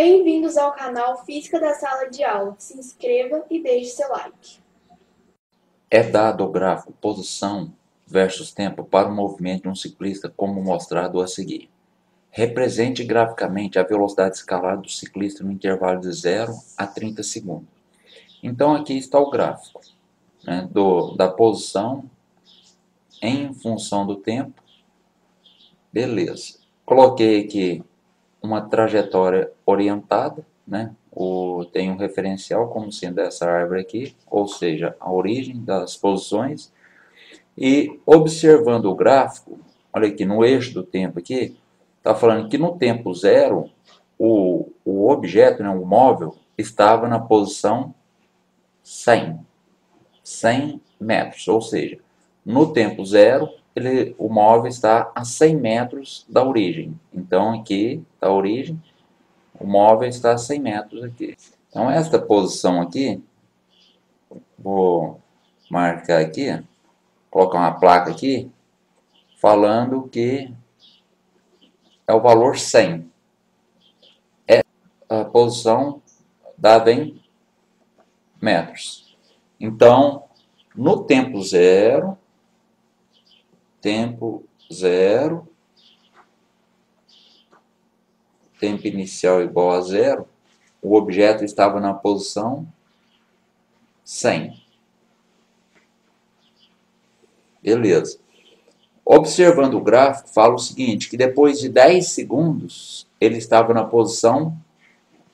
Bem-vindos ao canal Física da Sala de Aula. Se inscreva e deixe seu like. É dado o gráfico posição versus tempo para o movimento de um ciclista, como mostrado a seguir. Represente graficamente a velocidade escalar do ciclista no intervalo de 0 a 30 segundos. Então aqui está o gráfico, né, da posição em função do tempo. Beleza. Coloquei aqui uma trajetória orientada, né? Tem um referencial como sendo essa árvore aqui, ou seja, a origem das posições. E observando o gráfico, olha aqui, no eixo do tempo aqui, está falando que no tempo zero, o objeto, né, o móvel, estava na posição 100 metros, ou seja, no tempo zero, o móvel está a 100 metros da origem. Então aqui está a origem, o móvel está a 100 metros aqui. Então esta posição aqui, vou marcar aqui, colocar uma placa aqui, falando que é o valor 100. É a posição dada em metros. Então, no tempo zero, tempo inicial igual a zero, o objeto estava na posição 100. Beleza. Observando o gráfico, fala o seguinte, que depois de 10 segundos, ele estava na posição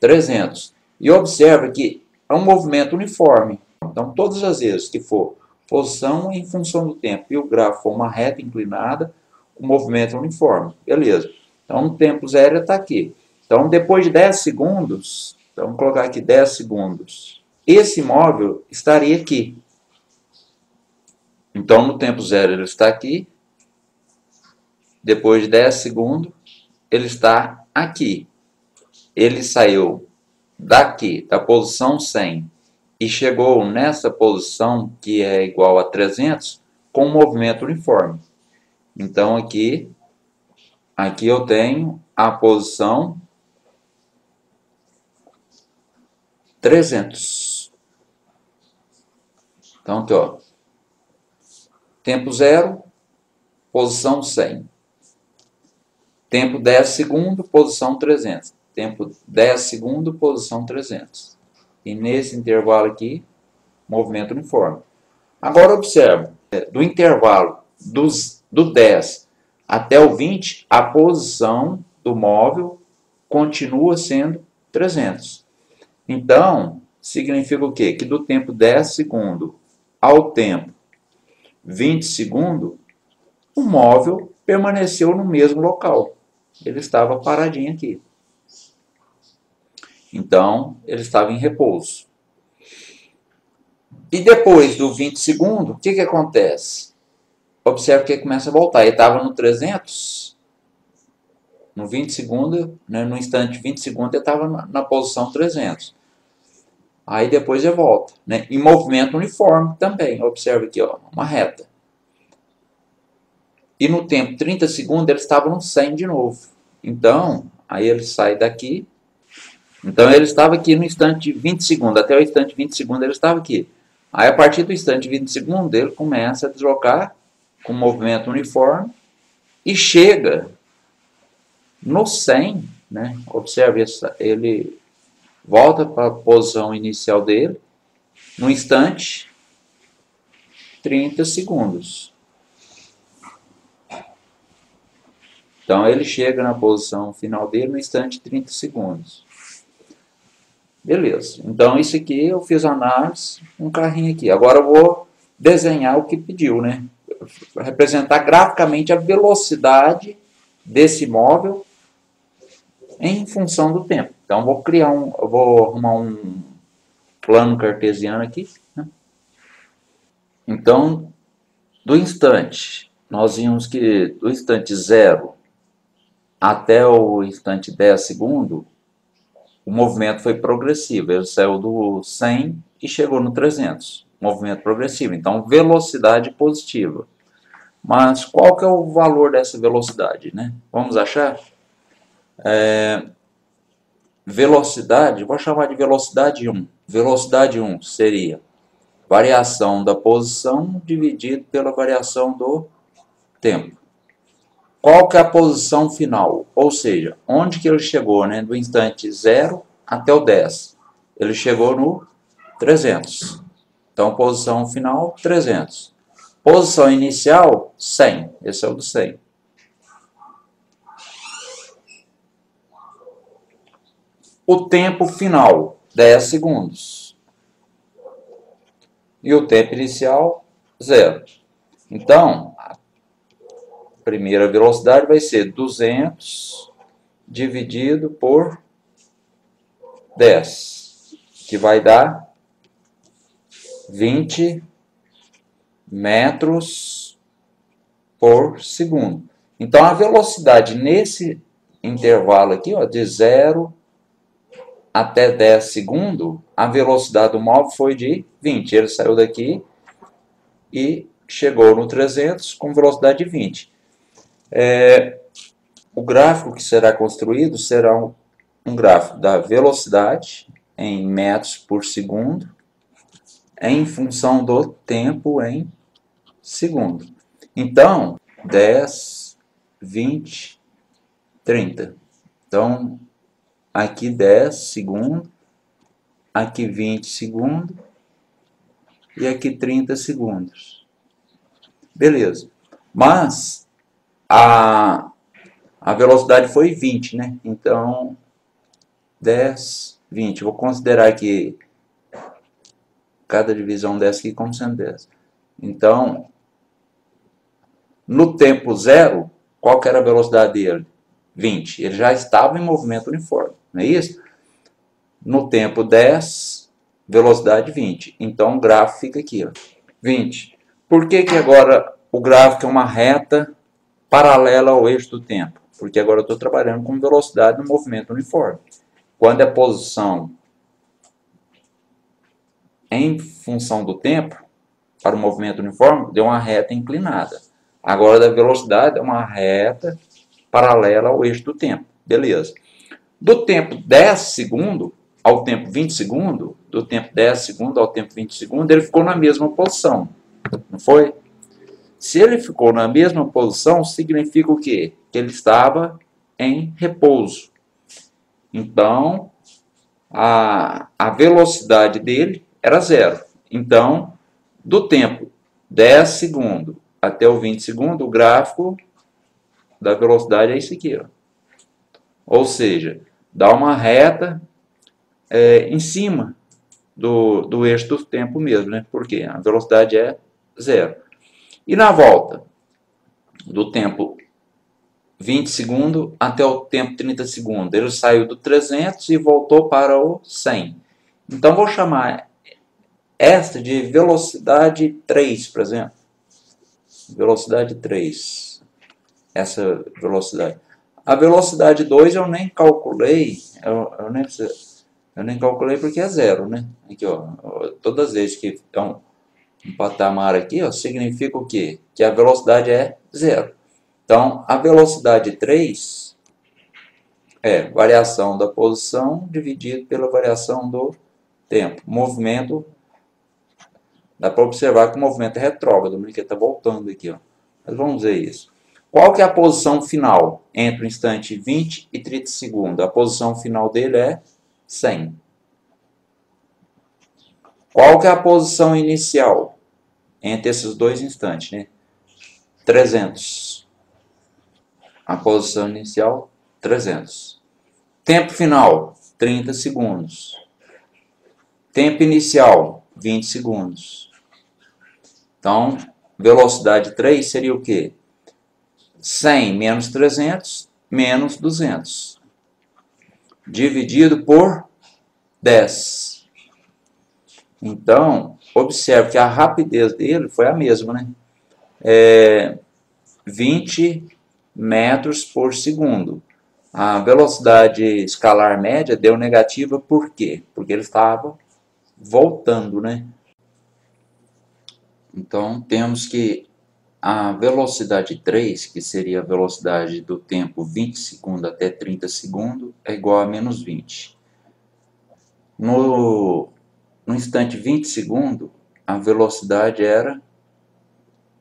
300. E observa que é um movimento uniforme. Então, todas as vezes que for posição em função do tempo e o gráfico for uma reta inclinada, o movimento é uniforme. Beleza. Então, no tempo zero está aqui. Então, depois de 10 segundos, então, vamos colocar aqui 10 segundos, esse móvel estaria aqui. Então, no tempo zero ele está aqui. Depois de 10 segundos, ele está aqui. Ele saiu daqui, da posição 100, e chegou nessa posição, que é igual a 300, com um movimento uniforme. Então, aqui eu tenho a posição 300. Então, aqui, ó. Tempo zero, posição 100. Tempo 10 segundos, posição 300. Tempo 10 segundos, posição 300. E nesse intervalo aqui, movimento uniforme. Agora observa, do intervalo do 10 até o 20, a posição do móvel continua sendo 300. Então, significa o quê? Que do tempo 10 segundos ao tempo 20 segundos, o móvel permaneceu no mesmo local. Ele estava paradinho aqui. Então, ele estava em repouso. E depois do 20 segundos, o que acontece? Observe que ele começa a voltar. Ele estava no 300, no 20 segundos, né, no instante de 20 segundos, ele estava na posição 300. Aí depois ele volta, né, em movimento uniforme também. Observe aqui, ó, uma reta. E no tempo 30 segundos, ele estava no 100 de novo. Então, aí ele sai daqui. Então, ele estava aqui no instante de 20 segundos. Até o instante de 20 segundos, ele estava aqui. Aí, a partir do instante de 20 segundos, ele começa a deslocar com movimento uniforme e chega no 100, né? Observe, ele volta para a posição inicial dele no instante 30 segundos. Então, ele chega na posição final dele no instante 30 segundos. Beleza. Então, isso aqui eu fiz a análise, um carrinho aqui. Agora eu vou desenhar o que pediu, né? Representar graficamente a velocidade desse móvel em função do tempo. Então, eu vou arrumar um plano cartesiano aqui, né? Então, do instante, nós vimos que do instante 0 até o instante 10 segundos, o movimento foi progressivo. Ele saiu do 100 e chegou no 300. Movimento progressivo. Então, velocidade positiva. Mas qual que é o valor dessa velocidade, né? Vamos achar? velocidade, vou chamar de velocidade 1. Velocidade 1 seria variação da posição dividido pela variação do tempo. Qual que é a posição final? Ou seja, onde que ele chegou, né? Do instante 0 até o 10. Ele chegou no 300. Então, posição final, 300. Posição inicial, 100. Esse é o do 100. O tempo final, 10 segundos. E o tempo inicial, 0. Então, a primeira velocidade vai ser 200 dividido por 10, que vai dar 20 metros por segundo. Então, a velocidade nesse intervalo aqui, ó, de 0 até 10 segundos, a velocidade do móvel foi de 20. Ele saiu daqui e chegou no 300 com velocidade de 20. O gráfico que será construído será um gráfico da velocidade em metros por segundo em função do tempo em segundo. Então, 10, 20, 30. Então, aqui 10 segundos, aqui 20 segundos e aqui 30 segundos. Beleza. Mas a velocidade foi 20, né? Então, 10, 20. Vou considerar que cada divisão dessa aqui como sendo 10. Então, no tempo 0, qual que era a velocidade dele? 20. Ele já estava em movimento uniforme, não é isso? No tempo 10, velocidade 20. Então, o gráfico fica aqui, ó, 20. Por que que agora o gráfico é uma reta paralela ao eixo do tempo? Porque agora eu estou trabalhando com velocidade no movimento uniforme. Quando é posição em função do tempo, para o movimento uniforme, deu uma reta inclinada. Agora, da velocidade, é uma reta paralela ao eixo do tempo. Beleza. Do tempo 10 segundos ao tempo 20 segundos, do tempo 10 segundos ao tempo 20 segundos, ele ficou na mesma posição. Não foi? Se ele ficou na mesma posição, significa o quê? Que ele estava em repouso. Então, a velocidade dele era 0. Então, do tempo 10 segundos até o 20 segundos, o gráfico da velocidade é esse aqui, ó. Ou seja, dá uma reta em cima do eixo do tempo mesmo, né? Porque a velocidade é 0. E na volta, do tempo 20 segundos até o tempo 30 segundos, ele saiu do 300 e voltou para o 100. Então, vou chamar esta de velocidade 3, por exemplo. Velocidade 3. Essa velocidade. A velocidade 2 eu nem calculei. Eu nem calculei porque é 0, né? Aqui, ó. Todas as vezes que estão um patamar aqui, ó, significa o quê? Que a velocidade é 0. Então, a velocidade 3 é variação da posição dividido pela variação do tempo. Movimento, dá para observar que o movimento é retrógrado, porque está voltando aqui, ó. Mas vamos ver isso. Qual que é a posição final entre o instante 20 e 30 segundos? A posição final dele é 100. Qual que é a posição inicial entre esses dois instantes, né? 300. A posição inicial, 300. Tempo final, 30 segundos. Tempo inicial, 20 segundos. Então, velocidade 3 seria o quê? 100 menos 300 menos 200. Dividido por 10. Então, observe que a rapidez dele foi a mesma, né? 20 metros por segundo. A velocidade escalar média deu negativa por quê? Porque ele estava voltando, né? Então, temos que a velocidade 3, que seria a velocidade do tempo 20 segundos até 30 segundos, é igual a menos 20. No instante 20 segundos, a velocidade era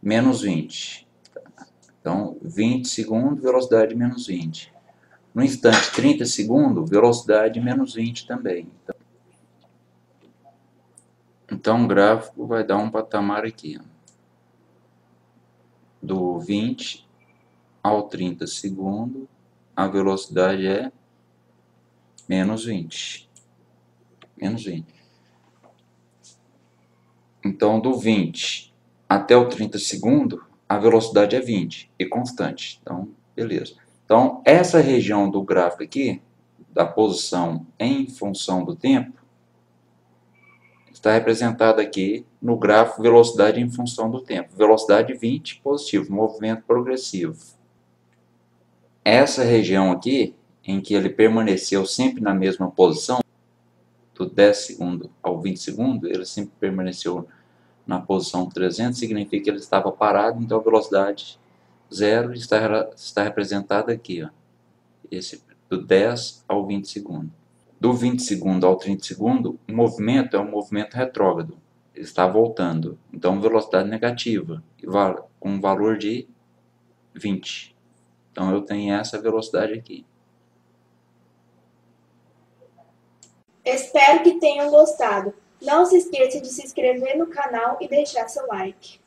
menos 20. Então, 20 segundos, velocidade menos 20. No instante 30 segundos, velocidade menos 20 também. Então, o gráfico vai dar um patamar aqui. Do 20 ao 30 segundos, a velocidade é menos 20. Menos 20. Então, do 20 até o 30 segundos, a velocidade é 20 e constante. Então, beleza. Então, essa região do gráfico aqui, da posição em função do tempo, está representada aqui no gráfico velocidade em função do tempo. Velocidade 20, positivo, movimento progressivo. Essa região aqui, em que ele permaneceu sempre na mesma posição, do 10 segundos ao 20 segundos, ele sempre permaneceu na posição 300, significa que ele estava parado, então a velocidade zero está representada aqui, ó, esse, do 10 ao 20 segundos. Do 20 segundos ao 30 segundos, o movimento é um movimento retrógrado, ele está voltando, então velocidade negativa, com um valor de 20. Então eu tenho essa velocidade aqui. Espero que tenham gostado. Não se esqueça de se inscrever no canal e deixar seu like.